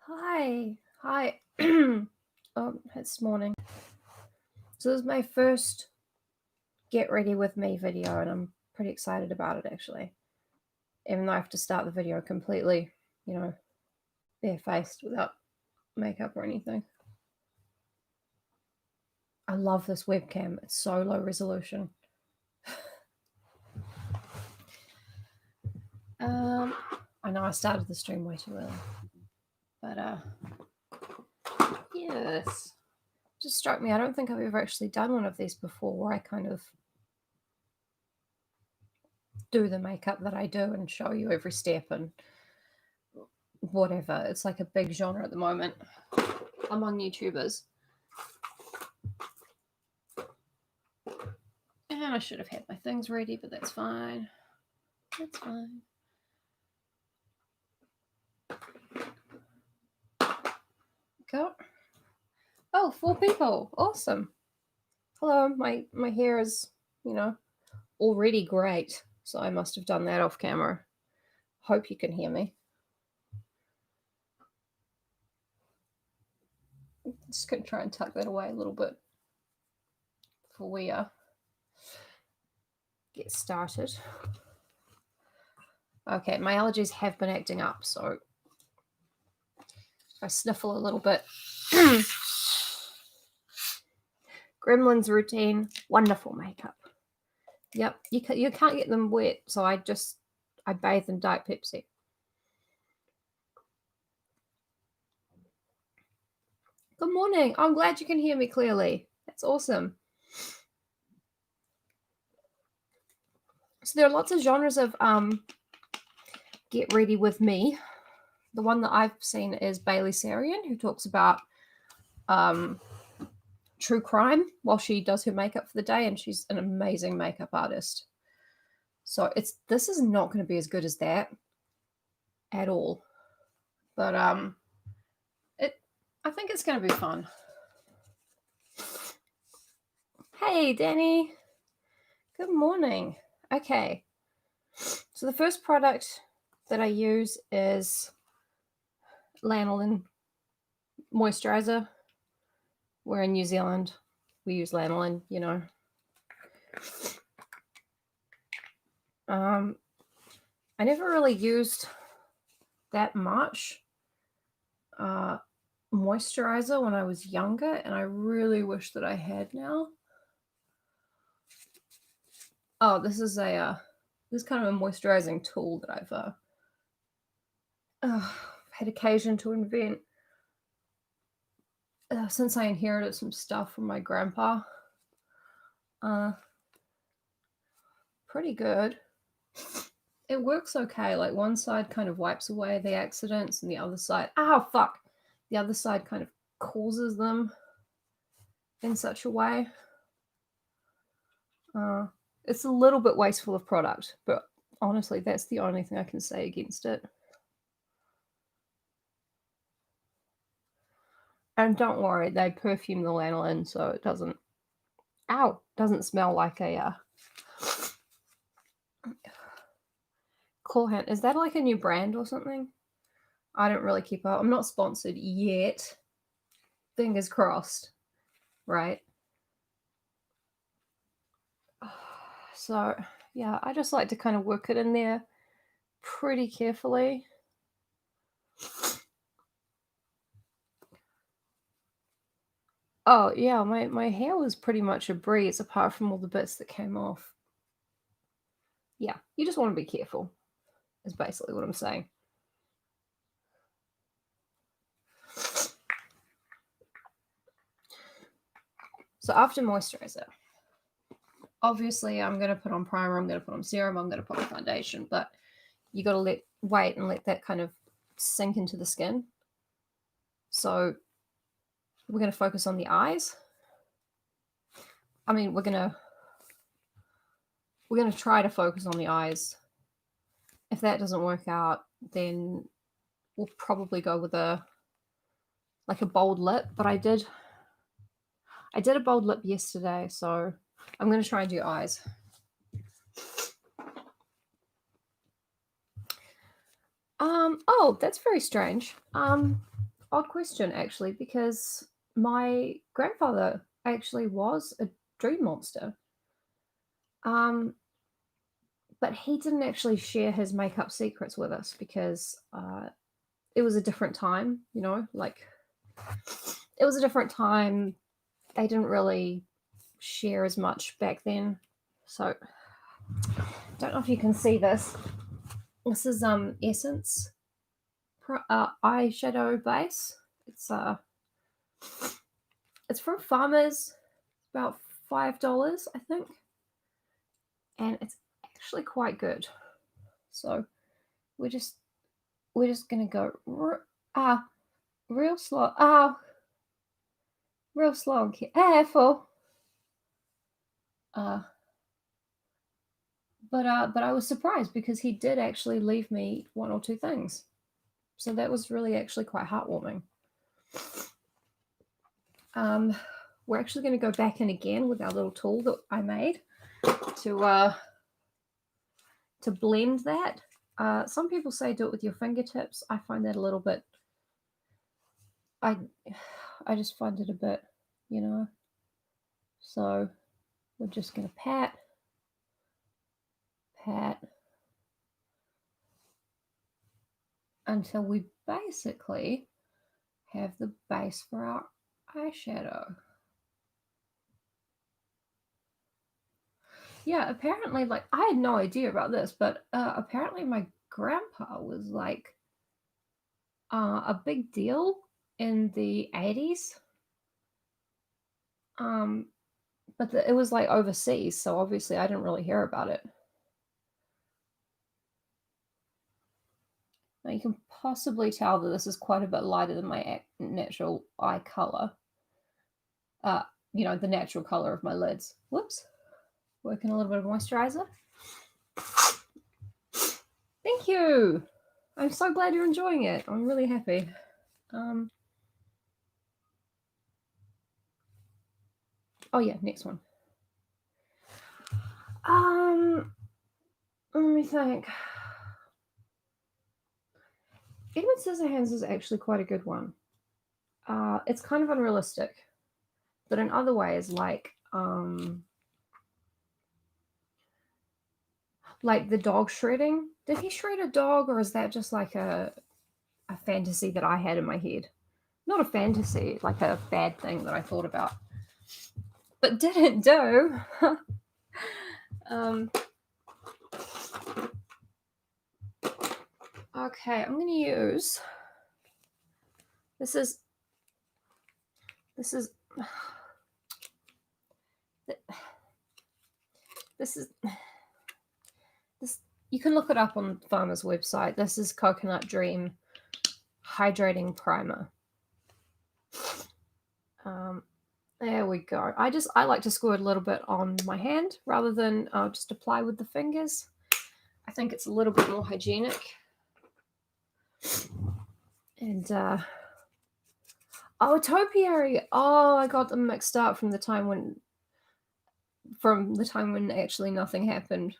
Hi. Hi. Oh, it's morning. So this is my first get ready with me video, and I'm pretty excited about it actually. Even though I have to start the video completely, barefaced without makeup or anything. I love this webcam. It's so low resolution. I know I started the stream way too early. But yes. Just struck me. I don't think I've ever actually done one of these before where I kind of do the makeup that I do and show you every step and whatever. It's like a big genre at the moment among YouTubers. And I should have had my things ready, but that's fine. That's fine. Go. Oh, 4 people. Awesome. Hello. My hair is, already great. So I must have done that off camera. Hope you can hear me. Just gonna try and tuck that away a little bit before we get started. Okay, my allergies have been acting up, so if I sniffle a little bit. Gremlins routine, wonderful makeup. Yep, you can't get them wet, so I bathe in Diet Pepsi. Good morning. I'm glad you can hear me clearly. That's awesome. So there are lots of genres of get ready with me. The one that I've seen is Bailey Sarian, who talks about true crime while she does her makeup for the day, and she's an amazing makeup artist. So this is not going to be as good as that at all, but I think it's going to be fun. Hey, Danny. Good morning. Okay. So the first product that I use is lanolin moisturizer. We're in New Zealand. We use lanolin, I never really used that much moisturizer when I was younger, and I really wish that I had now. Oh, this is kind of a moisturizing tool that I've had occasion to invent since I inherited some stuff from my grandpa. Pretty good. It works okay. Like one side kind of wipes away the accidents, and the other side, the other side kind of causes them in such a way. It's a little bit wasteful of product, but honestly, that's the only thing I can say against it. And don't worry, they perfume the lanolin so it doesn't smell like a claw hand. Is that like a new brand or something? I don't really keep up. I'm not sponsored yet. Fingers crossed, right? So yeah, I just like to kind of work it in there pretty carefully. Oh yeah, my hair was pretty much a breeze apart from all the bits that came off. Yeah, you just want to be careful, is basically what I'm saying. So after moisturizer, obviously I'm going to put on primer, I'm going to put on serum, I'm going to put on foundation, but you got to wait and let that kind of sink into the skin. So we're going to focus on the eyes. I mean, we're going to try to focus on the eyes. If that doesn't work out, then we'll probably go with a bold lip, but I did a bold lip yesterday, so I'm going to try and do eyes. Oh, that's very strange. odd question, actually, because my grandfather actually was a dream monster. But he didn't actually share his makeup secrets with us because it was a different time, like it was a different time. They didn't really share as much back then. So, don't know if you can see this. This is Essence eyeshadow base. It's from Farmers, about $5, I think, and it's actually quite good. So we're just gonna go real slow. Real slow and careful. But I was surprised because he did actually leave me one or two things. So that was really actually quite heartwarming. We're actually going to go back in again with our little tool that I made to blend that. Some people say do it with your fingertips. I find that a little bit. I just find it a bit, So we're just going to pat, until we basically have the base for our eyeshadow. Yeah, apparently, like, I had no idea about this, but apparently my grandpa was like a big deal in the 80s. But it was like overseas, so obviously I didn't really hear about it. Now you can possibly tell that this is quite a bit lighter than my natural eye color. The natural color of my lids. Whoops. Working a little bit of moisturizer. Thank you. I'm so glad you're enjoying it. I'm really happy. Oh yeah, next one. Let me think. Edward Scissorhands is actually quite a good one. It's kind of unrealistic, but in other ways, like the dog shredding. Did he shred a dog, or is that just like a fantasy that I had in my head? Not a fantasy, like a bad thing that I thought about, but didn't do. Okay, I'm going to use. This is. You can look it up on Farmer's website. This is Coconut Dream Hydrating Primer. There we go. I like to squirt a little bit on my hand rather than just apply with the fingers. I think it's a little bit more hygienic. And topiary. Oh, I got them mixed up from the time when actually nothing happened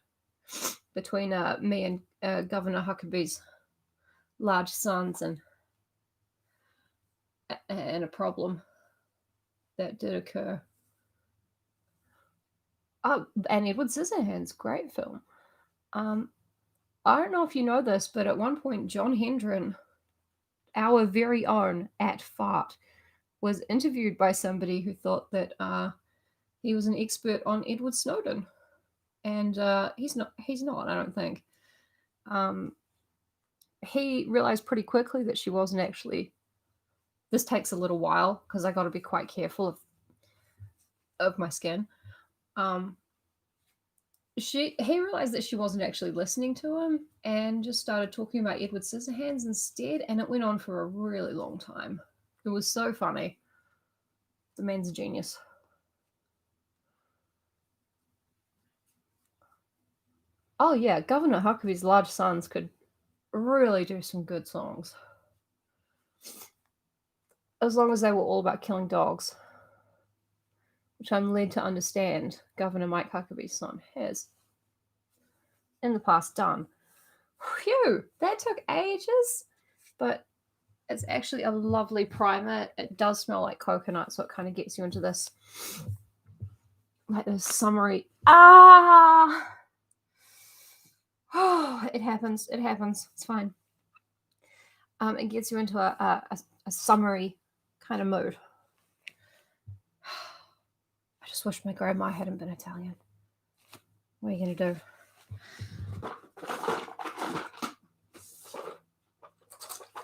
between me and Governor Huckabee's large sons and a problem that did occur. Oh, and Edward Scissorhands, great film. I don't know if you know this, but at one point, John Hendren, our very own at Fart, was interviewed by somebody who thought that he was an expert on Edward Snowden, and he's not. I don't think. He realized pretty quickly that she wasn't actually. This takes a little while because I got to be quite careful of my skin. He realized that she wasn't actually listening to him and just started talking about Edward Scissorhands instead, and it went on for a really long time. It was so funny. The man's a genius. Oh yeah, Governor Huckabee's large sons could really do some good songs. As long as they were all about killing dogs, which I'm led to understand Governor Mike Huckabee's son has in the past done. Phew, that took ages, but It's actually a lovely primer. It does smell like coconut, so it kind of gets you into this, like this summery. Oh, it happens. It happens. It's fine. It gets you into a summery kind of mood. I just wish my grandma hadn't been Italian. What are you going to do?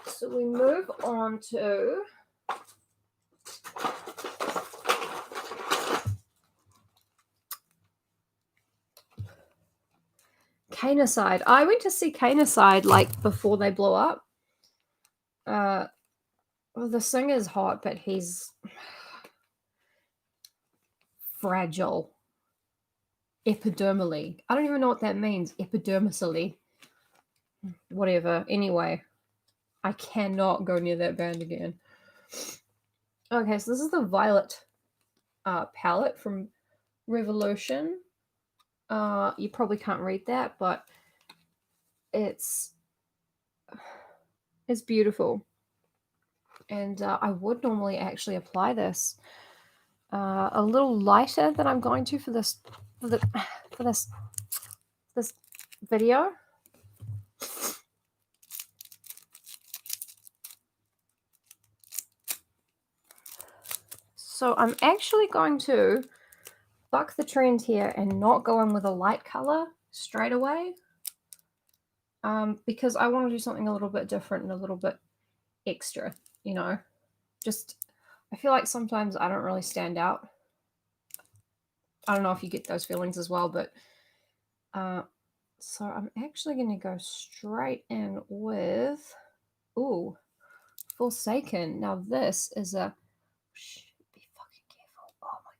So we move on to Canicide. I went to see Canicide like before they blew up. Well, the singer's hot, but he's fragile. Epidermally. I don't even know what that means. Epidermically. Whatever. Anyway, I cannot go near that band again. Okay, so this is the Violet palette from Revolution. You probably can't read that, but it's beautiful. And I would normally actually apply this a little lighter than I'm going to for this video. So I'm actually going to buck the trend here and not go in with a light color straight away, because I want to do something a little bit different and a little bit extra, you know. Just, I feel like sometimes I don't really stand out. I don't know if you get those feelings as well, but so I'm actually going to go straight in with, ooh, Forsaken. Now this is a, be fucking careful. Oh my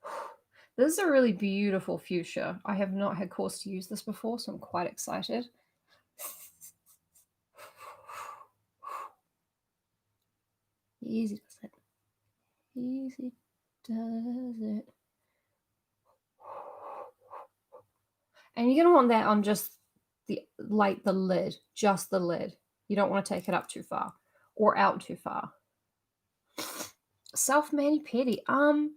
god. This is a really beautiful fuchsia. I have not had cause to use this before, so I'm quite excited. Easy does it. Easy does it. And you're going to want that on just the lid, just the lid. You don't want to take it up too far or out too far. Self mani-pedi. Oh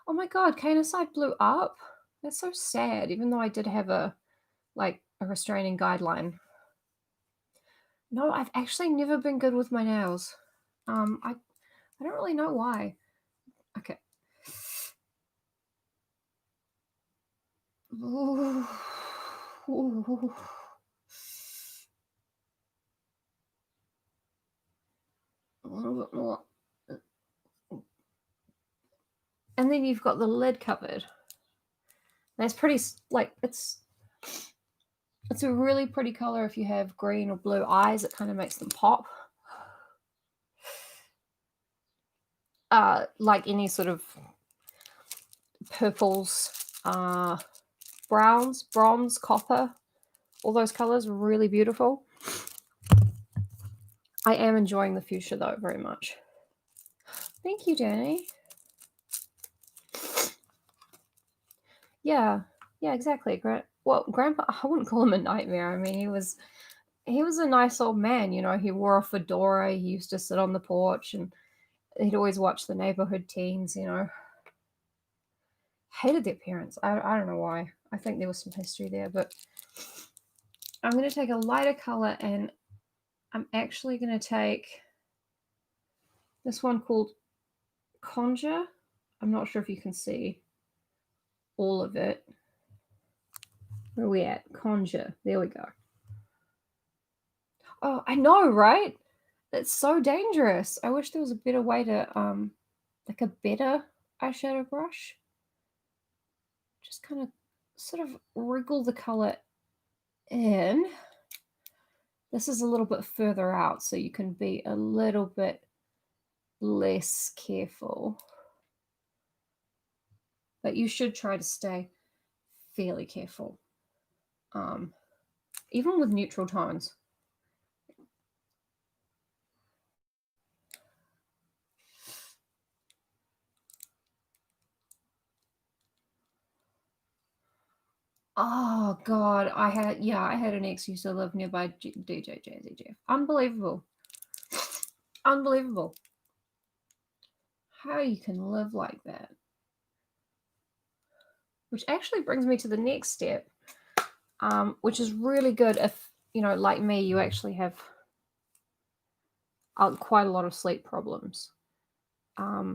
my god, Canicide blew up. That's so sad, even though I did have a restraining guideline. No, I've actually never been good with my nails. I don't really know why. Okay. Ooh. Ooh. A little bit more. And then you've got the lid covered. That's pretty, like, it's a really pretty color if you have green or blue eyes. It kind of makes them pop. Like any sort of purples, browns, bronze, copper, all those colors are really beautiful. I am enjoying the fuchsia though very much. Thank you, Danny. Yeah, exactly. Well, Grandpa, I wouldn't call him a nightmare. I mean, he was a nice old man, you know. He wore a fedora. He used to sit on the porch, and he'd always watch the neighborhood teens, you know. Hated their parents. I don't know why. I think there was some history there, but I'm going to take a lighter color, and I'm actually going to take this one called Conjure. I'm not sure if you can see all of it. Where are we at? Conjure. There we go. Oh, I know, right? It's so dangerous. I wish there was a better way to, like a better eyeshadow brush. Just kind of sort of wriggle the color in. This is a little bit further out, so you can be a little bit less careful. But you should try to stay fairly careful. Even with neutral tones. Oh God, I had an ex who used to live nearby DJ Jazzy Jeff. Unbelievable. Unbelievable. How you can live like that. Which actually brings me to the next step, which is really good if, like me, you actually have quite a lot of sleep problems. I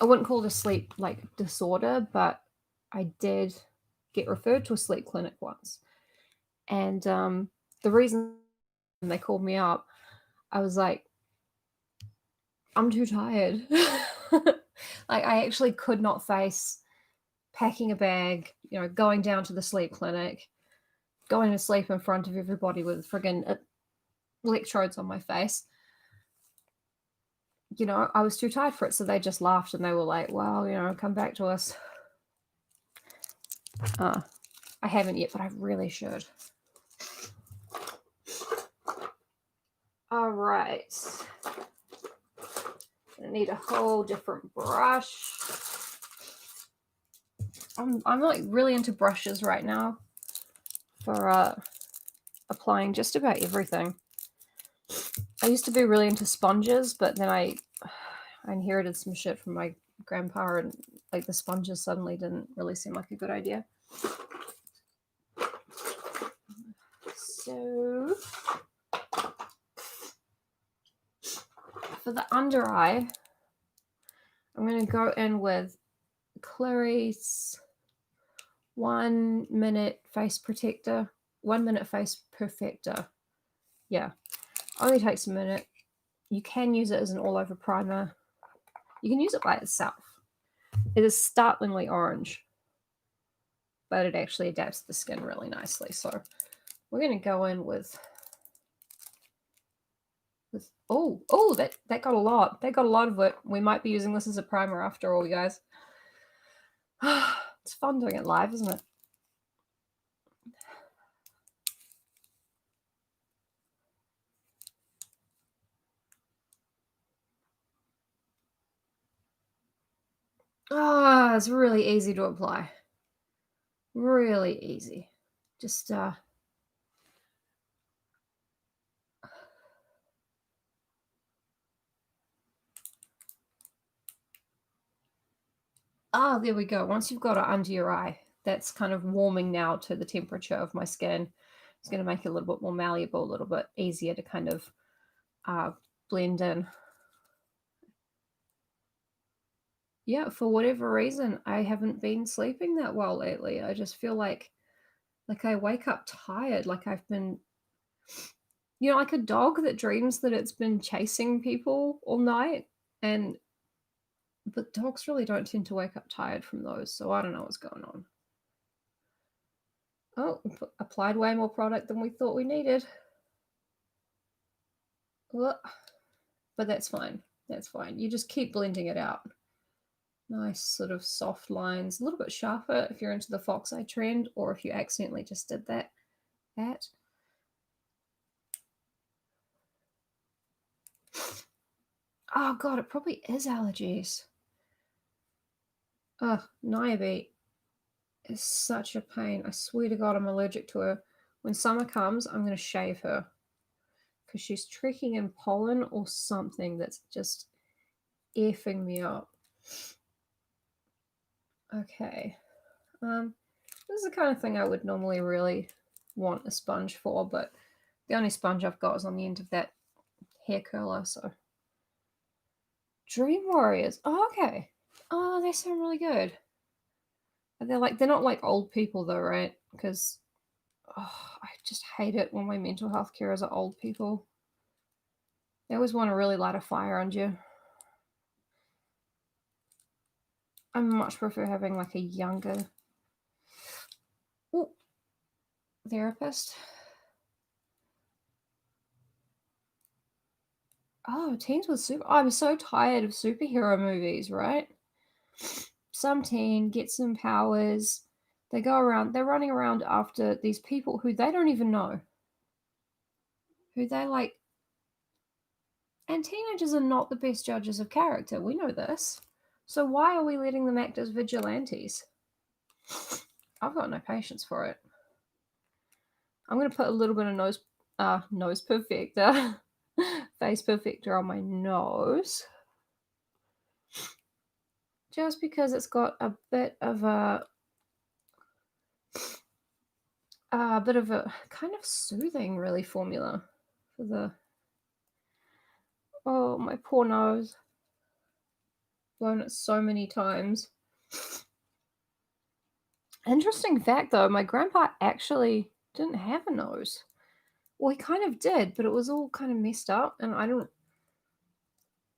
wouldn't call it a sleep disorder, but I did get referred to a sleep clinic once. And the reason they called me up, I was like, I'm too tired. Like, I actually could not face packing a bag, going down to the sleep clinic, going to sleep in front of everybody with friggin' electrodes on my face. I was too tired for it. So they just laughed and they were like, well, come back to us. I haven't yet, but I really should. All right. I need a whole different brush. I'm like really into brushes right now for applying just about everything. I used to be really into sponges, but then I inherited some shit from my grandpa, and like the sponges suddenly didn't really seem like a good idea. So for the under eye, I'm going to go in with Clarice 1 minute face protector, 1 minute face perfector. Yeah, only takes a minute. You can use it as an all over primer. You can use it by itself. It is startlingly orange, but it actually adapts to the skin really nicely. So we're going to go in with that got a lot. That got a lot of it. We might be using this as a primer after all, you guys. It's fun doing it live, isn't it? It's really easy to apply. Really easy. Just there we go. Once you've got it under your eye, that's kind of warming now to the temperature of my skin. It's going to make it a little bit more malleable, a little bit easier to kind of blend in. Yeah, for whatever reason, I haven't been sleeping that well lately. I just feel like I wake up tired, like I've been, like a dog that dreams that it's been chasing people all night. But dogs really don't tend to wake up tired from those, so I don't know what's going on. Oh, applied way more product than we thought we needed. But that's fine. That's fine. You just keep blending it out. Nice sort of soft lines, a little bit sharper if you're into the fox eye trend, or if you accidentally just did that. Oh God, it probably is allergies. Ugh, Niabeat is such a pain. I swear to God, I'm allergic to her. When summer comes, I'm going to shave her because she's trekking in pollen or something that's just effing me up. Okay. This is the kind of thing I would normally really want a sponge for, but the only sponge I've got is on the end of that hair curler, so. Dream Warriors. Oh, okay. Oh, they sound really good. They're not like old people though, right? Because I just hate it when my mental health carers are old people. They always want to really light a fire under you. I much prefer having like a younger therapist. Oh, teens with super. I'm so tired of superhero movies, right? Some teen gets some powers. They're running around after these people who they don't even know. Who they like. And teenagers are not the best judges of character. We know this. So why are we letting them act as vigilantes? I've got no patience for it. I'm going to put a little bit of nose perfector, face perfector on my nose. Just because it's got a bit of a kind of soothing, really, formula for the. Oh, my poor nose. Blown it so many times. Interesting fact, though, my grandpa actually didn't have a nose. Well, he kind of did, but it was all kind of messed up, and I don't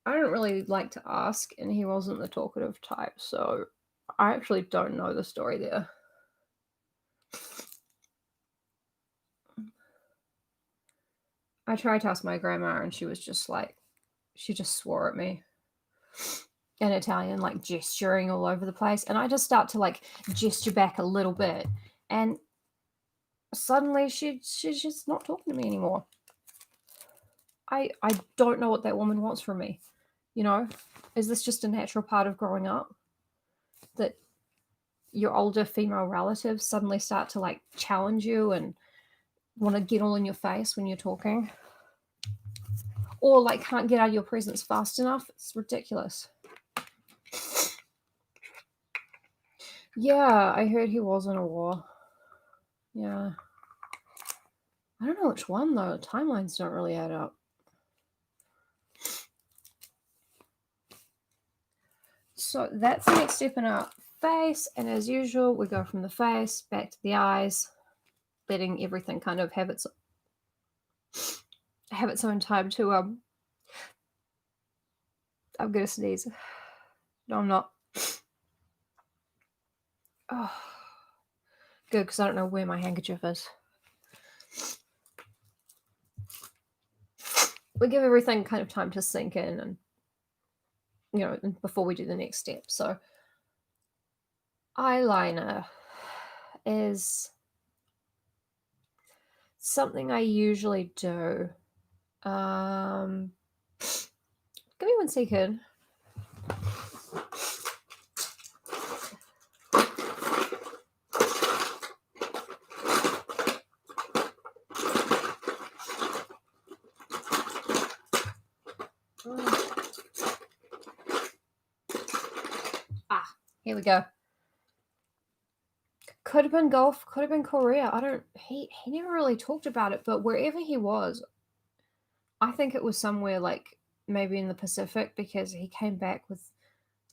really like to ask, and he wasn't the talkative type, so I actually don't know the story there. I tried to ask my grandma, and she was just like, she just swore at me in Italian, like gesturing all over the place, and I just start to like gesture back a little bit, and suddenly she's just not talking to me anymore. I don't know what that woman wants from me. You know, is this just a natural part of growing up that your older female relatives suddenly start to like challenge you and want to get all in your face when you're talking, or like can't get out of your presence fast enough? It's ridiculous. Yeah, I heard he was in a war. Yeah. I don't know which one, though. Timelines don't really add up. So that's the next step in our face. And as usual, we go from the face back to the eyes, letting everything kind of have its own time to I'm gonna sneeze. No, I'm not. Oh, good, because I don't know where my handkerchief is. We give everything kind of time to sink in, and before we do the next step. So eyeliner is something I usually do. Give me 1 second. Here we go. Could have been Gulf, could have been Korea. He never really talked about it, but wherever he was, I think it was somewhere like maybe in the Pacific, because he came back with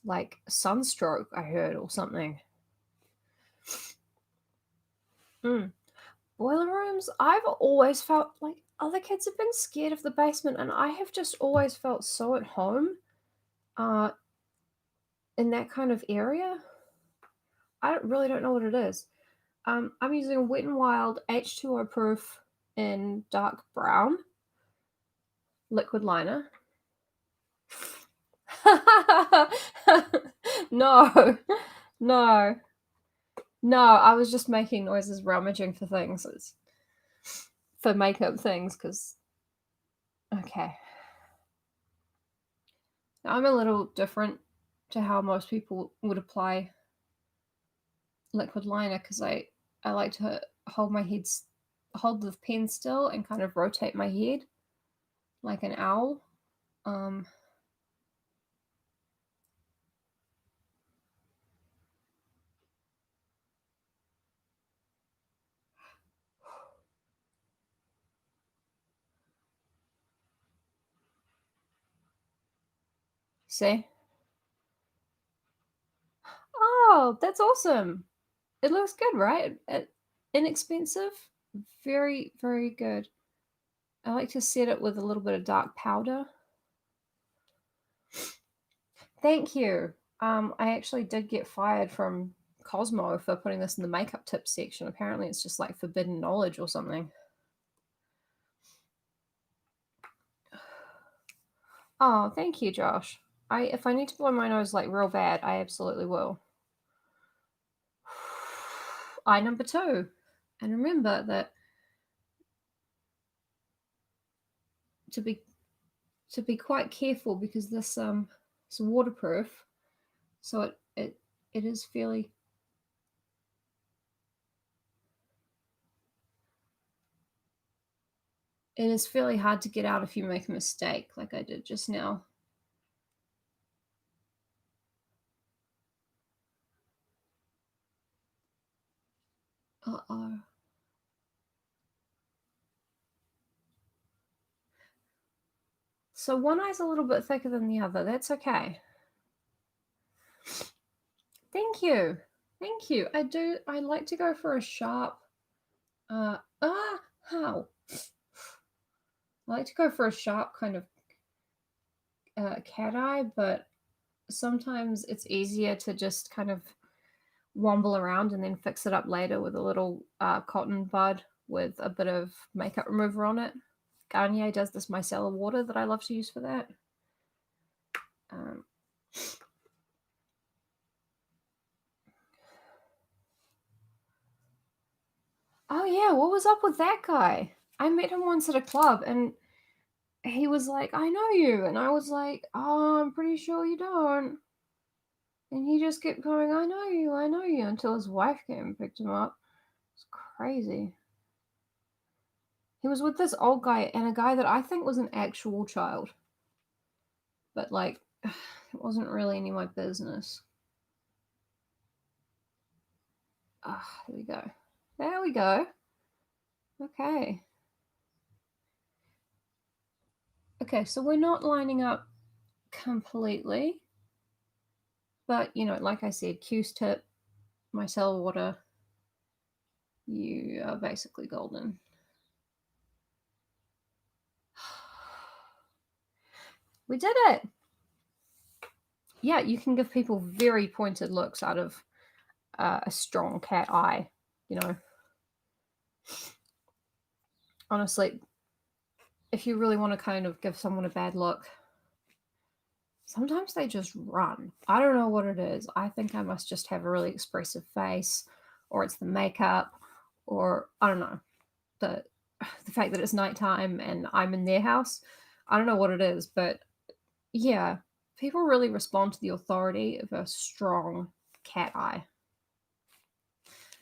like sunstroke, I heard, or something. Boiler rooms, I've always felt like other kids have been scared of the basement, and I have just always felt so at home in that kind of area. I really don't know what it is. I'm using a Wet n Wild H2O proof in dark brown liquid liner. No, I was just making noises, rummaging for things, for makeup things, because okay. Now, I'm a little different to how most people would apply liquid liner, because I like to hold the pen still and kind of rotate my head like an owl. See? Oh, that's awesome. It looks good, right? Inexpensive. Very, very good. I like to set it with a little bit of dark powder. Thank you. I actually did get fired from Cosmo for putting this in the makeup tips section. Apparently it's just like forbidden knowledge or something. Oh, thank you, Josh. If I need to blow my nose like real bad, I absolutely will. Eye number 2. And remember that to be quite careful, because this is waterproof, so it is fairly It is fairly hard to get out if you make a mistake, like I did just now. Uh-oh. So one eye's a little bit thicker than the other. That's okay. Thank you. Thank you. I like to go for a sharp, how? I like to go for a sharp kind of cat eye, but sometimes it's easier to just kind of womble around and then fix it up later with a little cotton bud with a bit of makeup remover on it. Garnier does this micellar water that I love to use for that. Oh yeah, what was up with that guy? I met him once at a club and he was like, I know you. And I was like, oh, I'm pretty sure you don't. And he just kept going, I know you, until his wife came and picked him up. It's crazy. He was with this old guy and a guy that I think was an actual child. But, like, it wasn't really any of my business. Here we go. There we go. Okay. Okay, so we're not lining up completely. But, you know, like I said, Q-tip, micellar water, you are basically golden. We did it! Yeah, you can give people very pointed looks out of a strong cat eye, you know. Honestly, if you really want to kind of give someone a bad look, sometimes they just run. I don't know what it is. I think I must just have a really expressive face, or it's the makeup, or I don't know. The fact that it's nighttime and I'm in their house. I don't know what it is, but yeah, people really respond to the authority of a strong cat eye.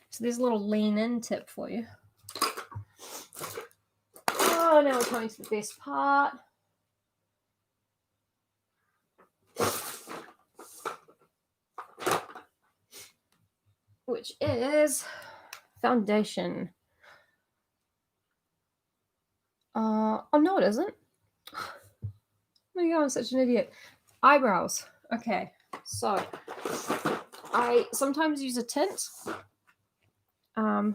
So there's a little lean in tip for you. Oh, now we're coming to the best part. Which is foundation. Oh no, it isn't. Oh my god, I'm such an idiot. Eyebrows. Okay, so I sometimes use a tint. Do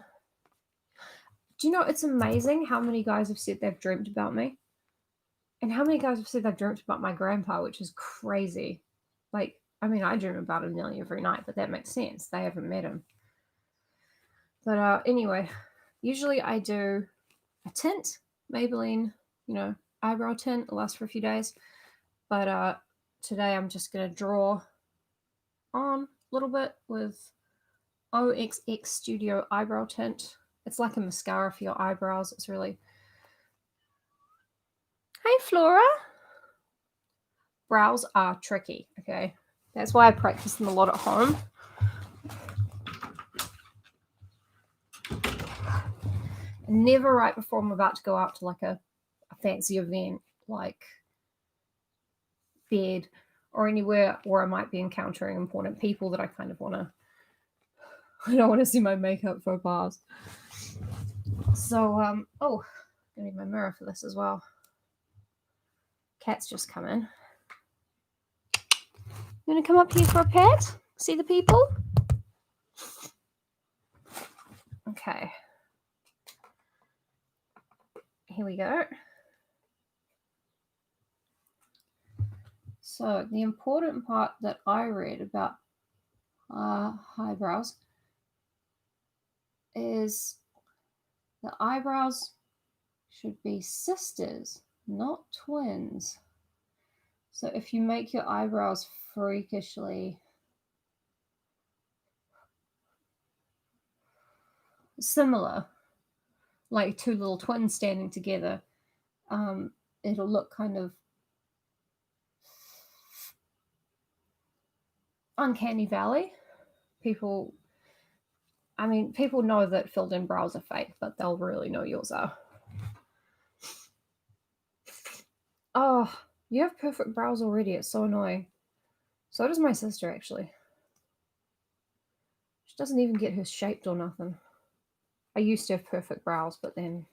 you know, it's amazing how many guys have said they've dreamt about me? And how many guys have said they've dreamt about my grandpa, which is crazy. Like, I mean, I dream about him nearly every night, but that makes sense. They haven't met him. But anyway, usually I do a tint, Maybelline, you know, eyebrow tint. It lasts for a few days. But today I'm just going to draw on a little bit with OXX Studio Eyebrow Tint. It's like a mascara for your eyebrows. It's really... Hey, Flora. Brows are tricky, okay? That's why I practice them a lot at home. Never right before I'm about to go out to like a fancy event, like bed or anywhere where I might be encountering important people that I kind of want to... I don't want to see my makeup faux pas. So, oh, I need my mirror for this as well. Cat's just come in. You want to come up here for a pet? See the people? Okay. Here we go. So the important part that I read about eyebrows is the eyebrows should be sisters, not twins. So if you make your eyebrows freakishly similar, like two little twins standing together, it'll look kind of uncanny valley. People know that filled in brows are fake, but they'll really know yours are. Oh, you have perfect brows already. It's so annoying. So does my sister, actually. She doesn't even get hers shaped or nothing. I used to have perfect brows, but then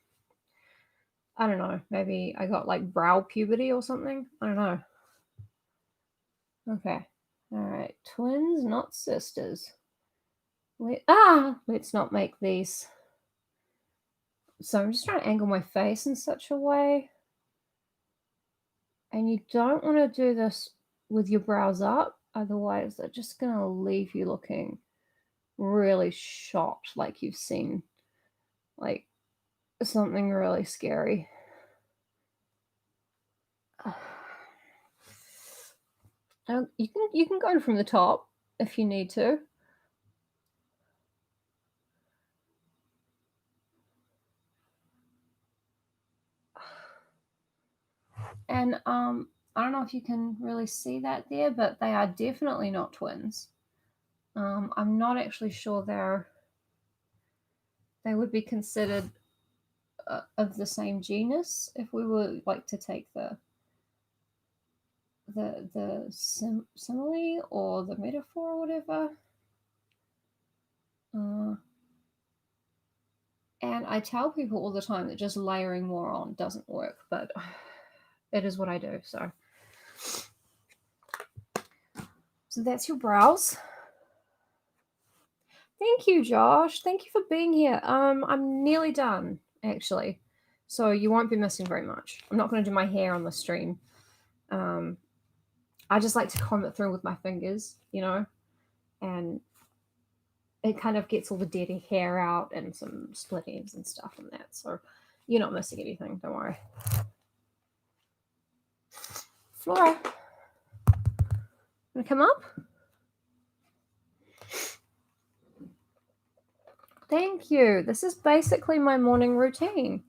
I don't know. Maybe I got like brow puberty or something. I don't know. Okay. All right. Twins, not sisters. Let's not make these. So I'm just trying to angle my face in such a way. And you don't want to do this with your brows up. Otherwise, they're just going to leave you looking really shocked, like you've seen like something really scary. You can go from the top if you need to. And I don't know if you can really see that there, but they are definitely not twins. I'm not actually sure they would be considered of the same genus if we were like to take the simile or the metaphor or whatever. And I tell people all the time that just layering more on doesn't work, but it is what I do. So that's your brows. Thank you, Josh. Thank you for being here. I'm nearly done, actually. So you won't be missing very much. I'm not going to do my hair on the stream. I just like to comb it through with my fingers, and it kind of gets all the dirty hair out and some split ends and stuff and that. So you're not missing anything. Don't worry. Flora, wanna come up? Thank you. This is basically my morning routine.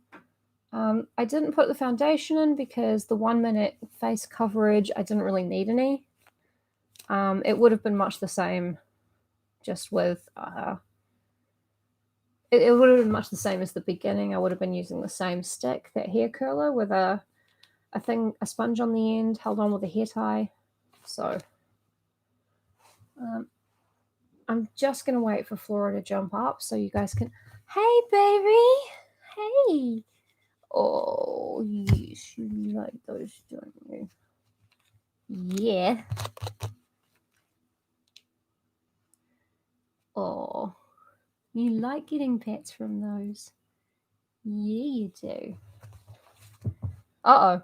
I didn't put the foundation in because the 1 minute face coverage, I didn't really need any. It would have been much the same just with, it would have been much the same as the beginning. I would have been using the same stick, that hair curler with a sponge on the end held on with a hair tie. So I'm just going to wait for Flora to jump up so you guys can, hey baby, hey. Oh, yes, you like those, don't you? Yeah. Oh, you like getting pets from those. Yeah, you do. Uh-oh.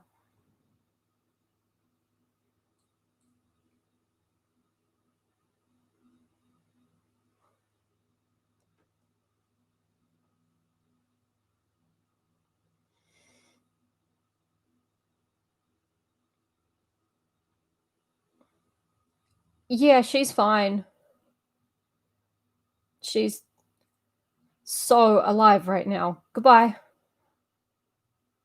Yeah, she's fine. She's so alive right now. Goodbye.